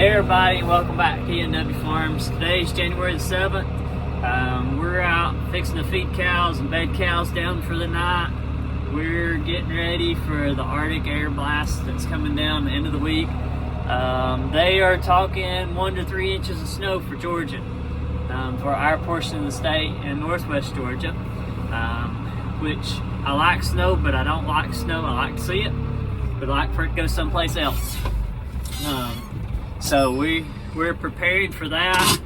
Hey everybody, welcome back to ENW Farms. Today's January the 7th. We're out fixing to feed cows and bed cows down for the night. We're getting ready for the Arctic air blast that's coming down the end of the week. They are talking 1 to 3 inches of snow for Georgia, for our portion of the state in northwest Georgia, which I like snow, but I don't like snow. I like to see it, but I like for it to go someplace else. So we're prepared for that.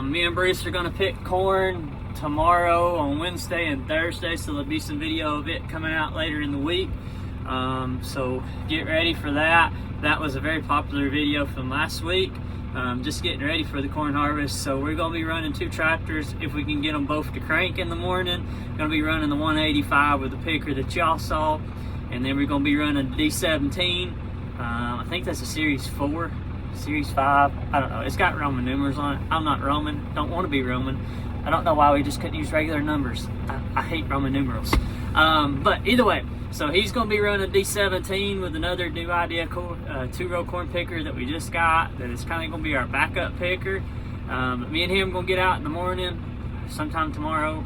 Me and Bruce are gonna pick corn tomorrow on Wednesday and Thursday, so there'll be some video of it coming out later in the week. So get ready for that. That was a very popular video from last week. Just getting ready for the corn harvest. So we're gonna be running 2 tractors if we can get them both to crank in the morning. Gonna be running the 185 with the picker that y'all saw, and then we're gonna be running the D17. I think that's a Series 4. Series 5, I don't know, it's got Roman numerals on it. I'm not Roman, don't want to be Roman. I don't know why we just couldn't use regular numbers. I hate Roman numerals. But either way, so he's going to be running D17 with another new idea 2-row corn picker that we just got, that is kind of going to be our backup picker. Me and him going to get out in the morning sometime tomorrow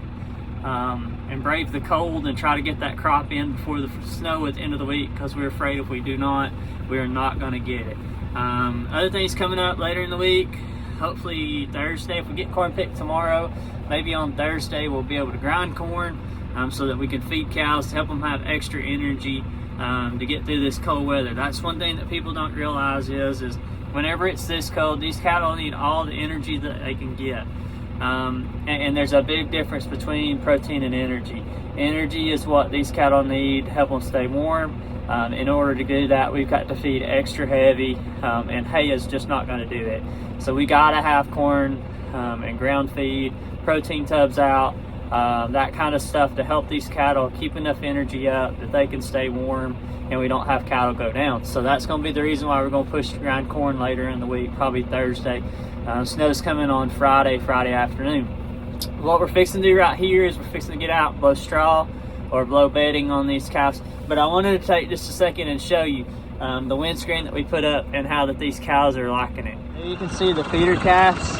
and brave the cold and try to get that crop in before the snow at the end of the week, because we're afraid if we do not, we're not going to get it. Other things coming up later in the week, hopefully Thursday, if we get corn picked tomorrow, maybe on Thursday we'll be able to grind corn so that we can feed cows to help them have extra energy to get through this cold weather. That's one thing that people don't realize is whenever it's this cold, these cattle need all the energy that they can get. And there's a big difference between protein and energy. Energy is what these cattle need to help them stay warm. In order to do that, we've got to feed extra heavy, and hay is just not going to do it. So we got to have corn and ground feed, protein tubs out, that kind of stuff to help these cattle keep enough energy up that they can stay warm and we don't have cattle go down. So that's going to be the reason why we're going to push to grind corn later in the week, probably Thursday. Snow's coming on Friday afternoon. What we're fixing to do right here is we're fixing to get out and blow straw or blow bedding on these cows. But I wanted to take just a second and show you the windscreen that we put up and how that these cows are liking it. You can see the feeder calves.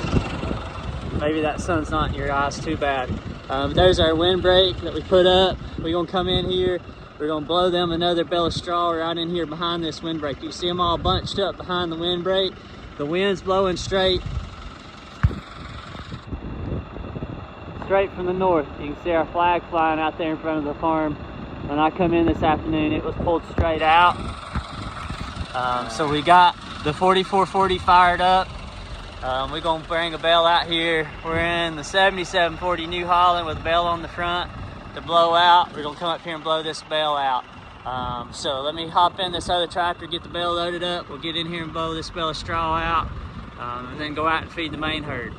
Maybe that sun's not in your eyes too bad. There's our windbreak that we put up. We're gonna come in here, we're gonna blow them another bale of straw right in here behind this windbreak. You see them all bunched up behind the windbreak. The wind's blowing straight from the north. You can see our flag flying out there in front of the farm. When I come in this afternoon, it was pulled straight out. So we got the 4440 fired up. We're gonna bring a bale out here. We're in the 7740 New Holland with a bale on the front to blow out. We're gonna come up here and blow this bale out. So let me hop in this other tractor, get the bale loaded up. We'll get in here and blow this bale of straw out, and then go out and feed the main herd.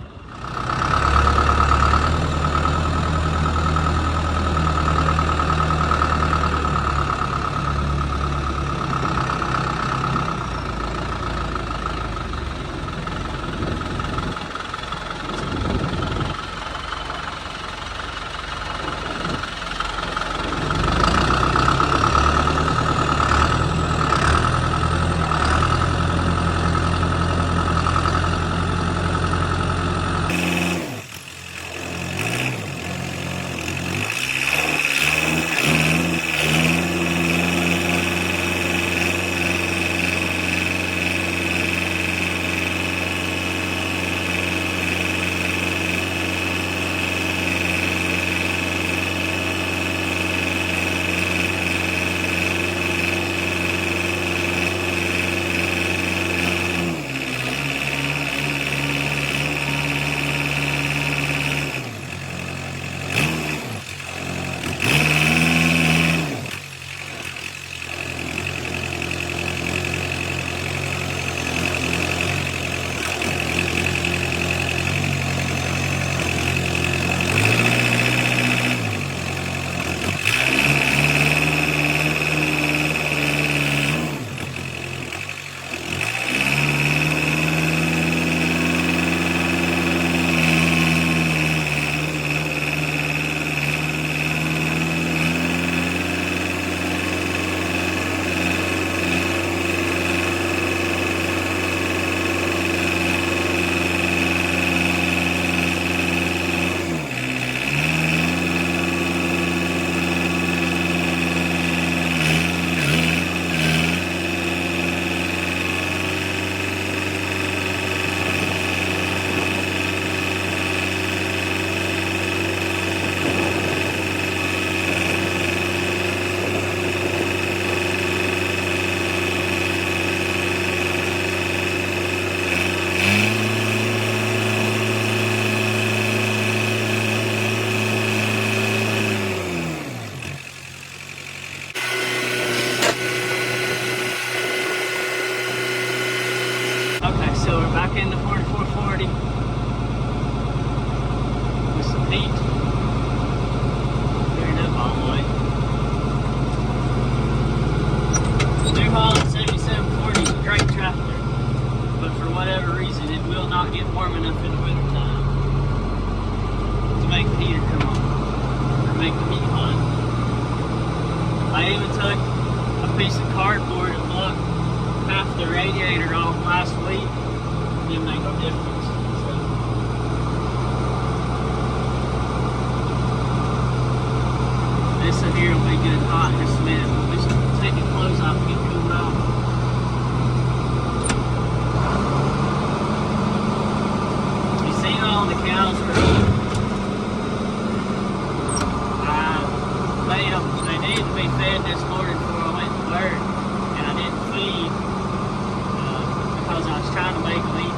so we're back into 4440 with some heat. Cleared up all the way. The New Holland 7740 is a great tractor, but for whatever reason it will not get warm enough in the winter time to make the heater come on, or make the heat on. I even took a piece of cardboard and blocked half the radiator off last week. Didn't make no difference. So. This in here will be good hot in just a minute. We'll just take the clothes off and get cooled off. You seen all the cows grazing? They needed to be fed this morning before I went to work, and I didn't feed because I was trying to make them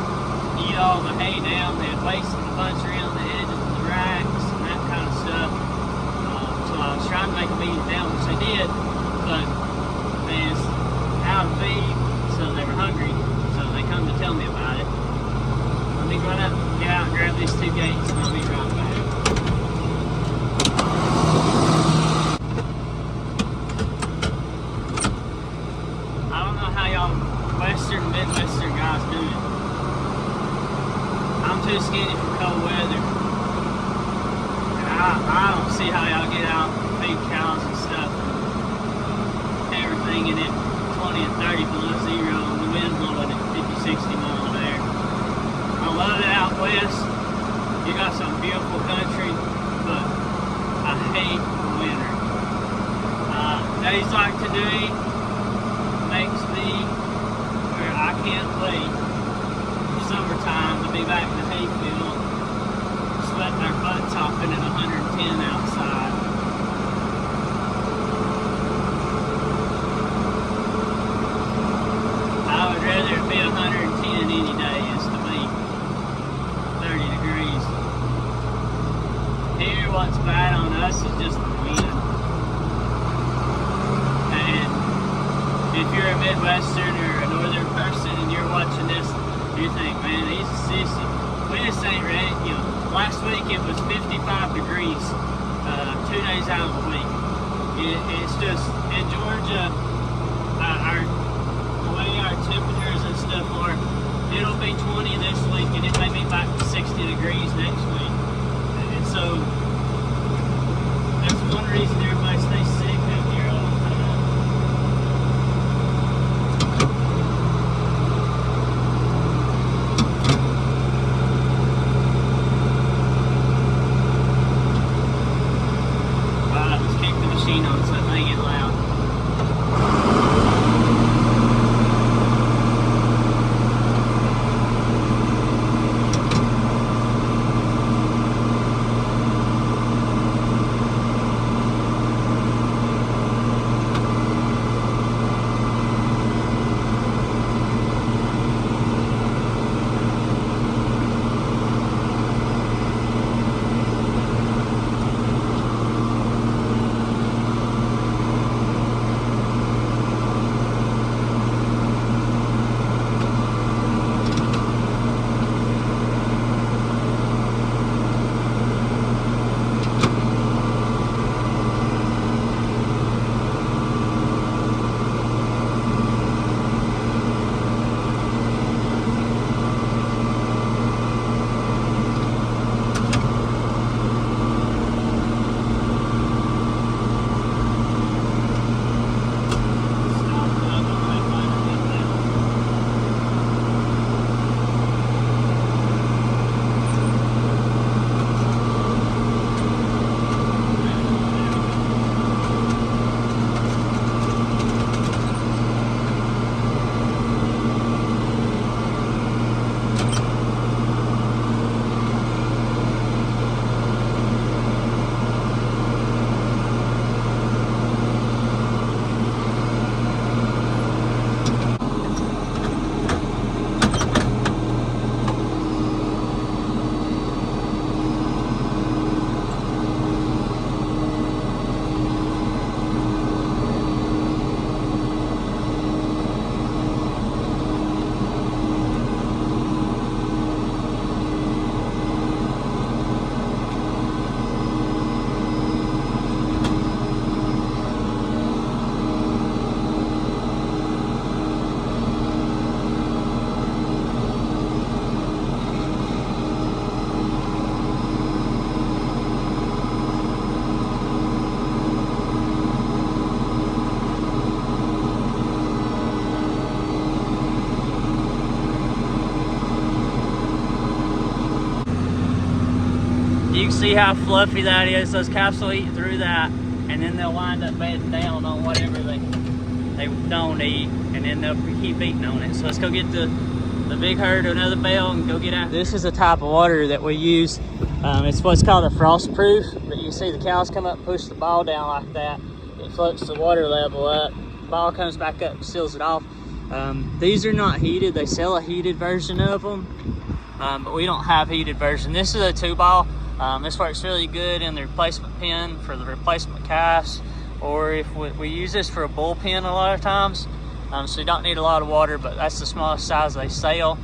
eat all the hay down. They had wasted a bunch around the edges of the racks and that kind of stuff. So I was trying to make them eat it down, which they did, but they was out of feed, so they were hungry. So they come to tell me about it. Let me run up, get out and grab these two gates, and I'll be right back. Western, Midwestern guys do it. I'm too skinny for cold weather. And I don't see how y'all get out and feed cows and stuff. Everything in it 20 and 30 below zero and the wind blowing at 50, 60 miles an hour. I love it out west. You got some beautiful country, but I hate winter. Days like today makes me I can't wait for summertime to be back in the hayfield, sweating our butts off in at 110 outside. I would rather it be 110 any day as to be 30 degrees. Here, what's bad on us is just the wind. And if you're a Midwestern or a Northern person and you're watching this, you think, man, he's a sissy. We just ain't ready. You know, last week it was 55 degrees, 2 days out of the week. It's just, in Georgia, the way our temperatures and stuff are, it'll be 20 this week and it may be back to 60 degrees next week. And so, that's one reason everybody stays sick out here all the time. On so it may get loud. you can see how fluffy that is. Those calves will eat through that, and then they'll wind up bedding down on whatever they don't eat, and then they'll keep eating on it. So let's go get the big herd to another bale and go get out. This is a type of water that we use. It's what's called a frost proof, but you can see the cows come up, push the ball down like that. It floats the water level up. The ball comes back up, seals it off. These are not heated. They sell a heated version of them, but we don't have heated version. This is a 2-ball. This works really good in the replacement pen for the replacement calves, or if we use this for a bull pen a lot of times. So you don't need a lot of water, but that's the smallest size they sell.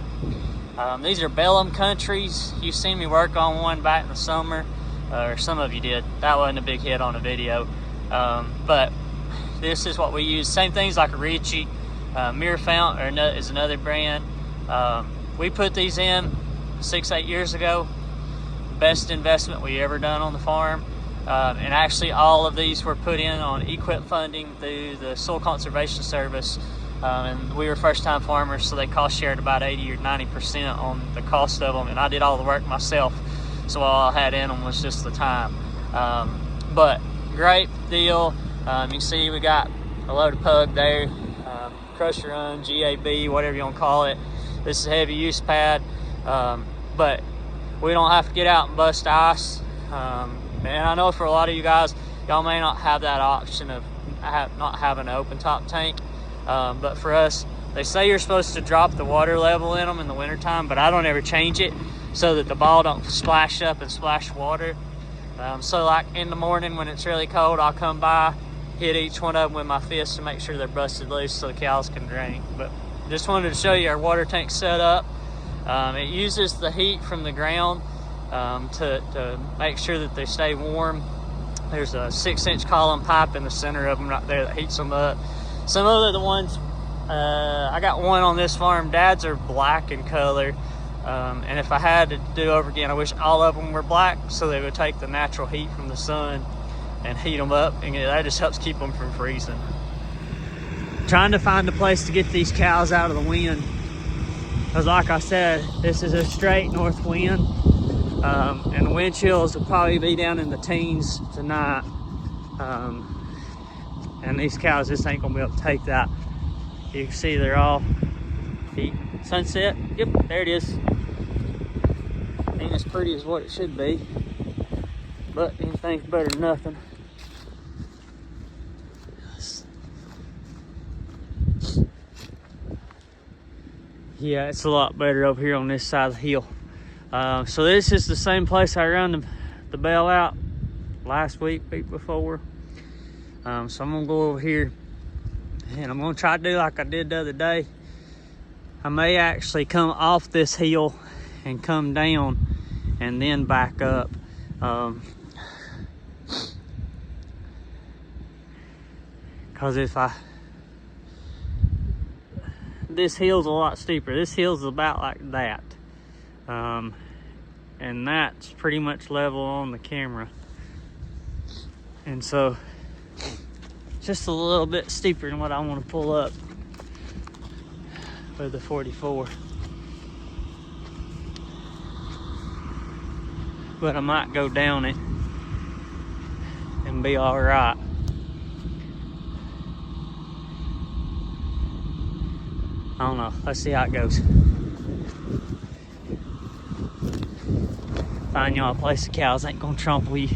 These are Bellum Countries. You've seen me work on one back in the summer, or some of you did. That wasn't a big hit on the video. But this is what we use. Same things like a Ritchie. Mirror Fount is another brand. We put these in 6-8 years ago. Best investment we ever done on the farm. And actually all of these were put in on EQIP funding through the Soil Conservation Service. And we were first-time farmers, so they cost shared about 80 or 90% on the cost of them, and I did all the work myself, so all I had in them was just the time. But great deal. You can see we got a load of pug there, Crusher Run, GAB, whatever you want to call it. This is a heavy use pad, but we don't have to get out and bust ice. And I know for a lot of you guys, y'all may not have that option of not having an open top tank. But for us, they say you're supposed to drop the water level in them in the wintertime, but I don't ever change it so that the ball don't splash up and splash water. So like in the morning when it's really cold, I'll come by, hit each one of them with my fist to make sure they're busted loose so the cows can drink. But just wanted to show you our water tank setup. It uses the heat from the ground to make sure that they stay warm. There's a 6-inch column pipe in the center of them right there that heats them up. Some of the ones, I got one on this farm, Dad's are black in color. And if I had to do over again, I wish all of them were black so they would take the natural heat from the sun and heat them up, and that just helps keep them from freezing. Trying to find a place to get these cows out of the wind. Because like I said, this is a straight north wind. And the wind chills will probably be down in the teens tonight. And these cows just ain't gonna be able to take that. You can see they're all eating. Sunset, yep, there it is. Ain't as pretty as what it should be, but anything's better than nothing. Yeah, it's a lot better over here on this side of the hill. So this is the same place I run the bale out last week before. So I'm gonna go over here and I'm gonna try to do like I did the other day. I may actually come off this hill and come down and then back up. Cause this hill's a lot steeper. This hill's about like that. And that's pretty much level on the camera. And so just a little bit steeper than what I want to pull up with the 44. But I might go down it and be all right. I don't know. Let's see how it goes. Find y'all a place the cows ain't gonna trample you.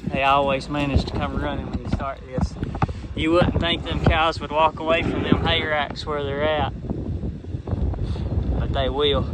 They always manage to come running when you start this. You wouldn't think them cows would walk away from them hay racks where they're at, but they will.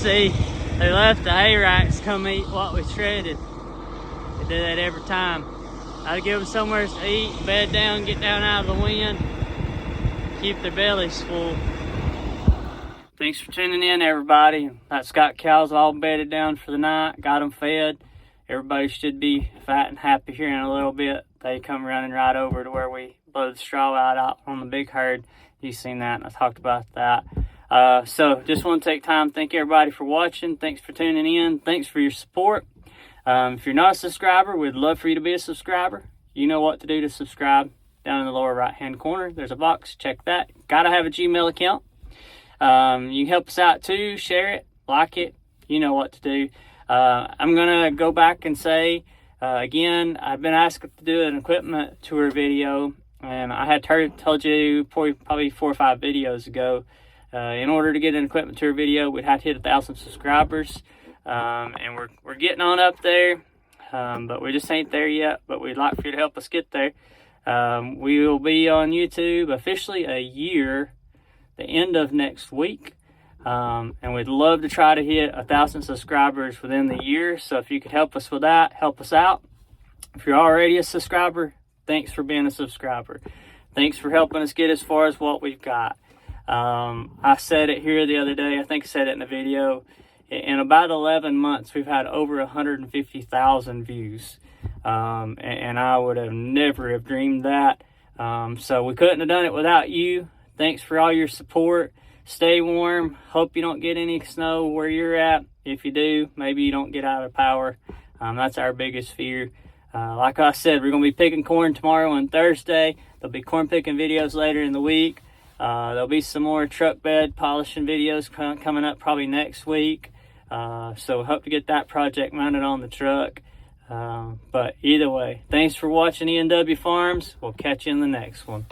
see, they left the hay racks come eat what we shredded. They do that every time. I'd give them somewhere to eat, bed down, get down out of the wind, keep their bellies full. Thanks for tuning in, everybody. That's got cows all bedded down for the night, got them fed. Everybody should be fat and happy here in a little bit. They come running right over to where we blow the straw out on the big herd. You've seen that, and I talked about that. So just want to take time to thank everybody for watching. Thanks for tuning in. Thanks for your support. If you're not a subscriber, we'd love for you to be a subscriber. You know what to do to subscribe. Down in the lower right hand corner, there's a box. Check that. Gotta have a Gmail account. You can help us out too. Share it, like it. You know what to do. I'm gonna go back and say again, I've been asked to do an equipment tour video, and I had told you probably 4 or 5 videos ago. In order to get an equipment tour video, we'd have to hit 1,000 subscribers. And we're getting on up there, but we just ain't there yet. But we'd like for you to help us get there. We will be on YouTube officially a year, the end of next week, and we'd love to try to hit 1,000 subscribers within the year. So if you could help us with that, help us out. If you're already a subscriber, thanks for being a subscriber. Thanks for helping us get as far as what we've got. I said it here the other day. I think I said it in the video. In about 11 months, we've had over 150,000 views. And I would have never have dreamed that. So we couldn't have done it without you. Thanks for all your support. Stay warm. Hope you don't get any snow where you're at. If you do, maybe you don't get out of power. That's our biggest fear. Like I said, we're going to be picking corn tomorrow and Thursday. There'll be corn picking videos later in the week. There'll be some more truck bed polishing videos coming up probably next week. So hope to get that project mounted on the truck. But either way, thanks for watching E&W Farms. We'll catch you in the next one.